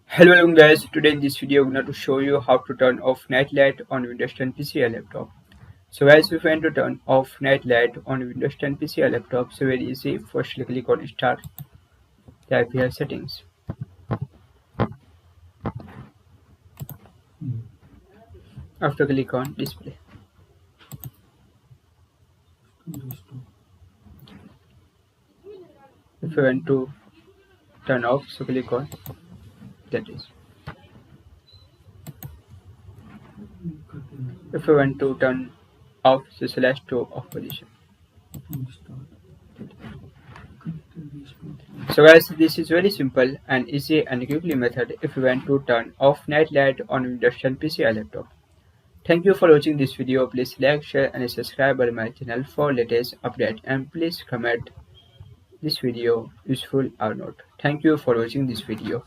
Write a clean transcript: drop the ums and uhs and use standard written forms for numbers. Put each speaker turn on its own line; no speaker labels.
Hello guys, today in this video I'm going to show you how to turn off night light on Windows 10 PC or laptop. So guys, if you want to turn off night light on Windows 10 PC or laptop, so very easy. Firstly click on start, type here settings. After click on display. If you want to turn off, so click on that is. If you want to turn off, so select to off position. So guys, this is very simple and easy and quickly method if you want to turn off night light on Windows 10 PC or laptop. Thank you for watching this video. Please like, share and subscribe to my channel for latest update, and please comment this video useful or not. Thank you for watching this video.